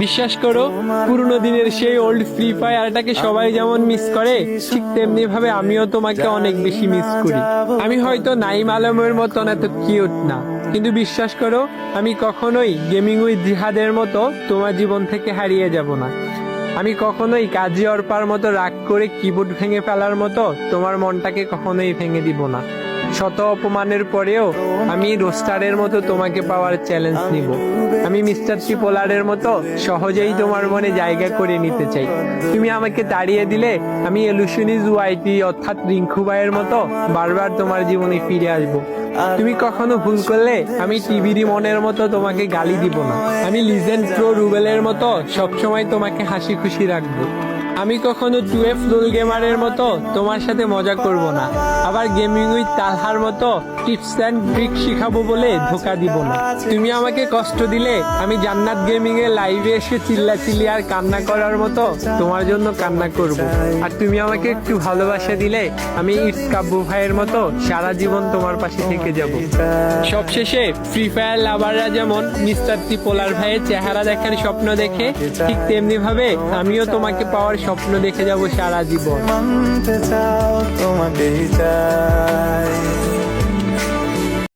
বিশ্বাস করো, পুরোনো দিনের সেই ওল্ড ফ্রি ফায়ারটাকে সবাই যেমন মিস করে, ঠিক তেমনি ভাবে আমিও তোমাকে অনেক বেশি মিস করি। আমি হয়তো নাইম আলমের মতন এত কিউট না, কিন্তু বিশ্বাস করো, আমি কখনোই গেমিং উইথ জিহাদের মতো তোমার জীবন থেকে হারিয়ে যাব না। আমি কখনোই কাজী অর্পার মতো রাগ করে কিবোর্ড ভেঙে ফেলার মতো তোমার মনটাকে কখনোই ভেঙে দিব না। শত অপমানের পরেও আমি রোস্টারের মতো তোমাকে পাওয়ার চ্যালেঞ্জ নিব। আমি মিস্টার ট্রিপোলারের মতো সহজেই তোমার মনে জায়গা করে নিতে চাই। তুমি আমাকে তাড়িয়ে দিলে আমি এলুশনিজ ওয়াইটি অর্থাৎ রিঙ্কু ভাইয়ের মতো বারবার তোমার জীবনে ফিরে আসবো। তুমি কখনো ভুল করলে আমি টিভির মনের মতো তোমাকে গালি দিব না। আমি লিজেন্ড প্রো রুবেলের মতো সবসময় তোমাকে হাসি খুশি রাখবো। আমি কখনো 2F রোল গেমারের মতো তোমার সাথে মজা করব না। আবার গেমিং উইথ তালহার মতো টিপস অ্যান্ড ট্রিক শিখাবো বলে ধোকা দিব না। তুমি আমাকে কষ্ট দিলে আমি জান্নাত গেমিং এর লাইভে এসে চিল্লাচিল্লি আর কান্না করার মতো তোমার জন্য কান্না করব। আর তুমি আমাকে একটু ভালোবাসা দিলে আমি ইটস কাব্বু ভাইয়ের মতো সারা জীবন তোমার পাশে থেকে যাব। সবশেষে ফ্রি ফায়ার লাভাররা যেমন মিস্টার ট্রিপোলার ভাইয়ের চেহারা দেখার স্বপ্ন দেখে, ঠিক তেমনি ভাবে আমিও তোমাকে পাওয়ার স্বপ্ন দেখে যাব সারা জীবন। মানতে চাও তোমাকেই চাই।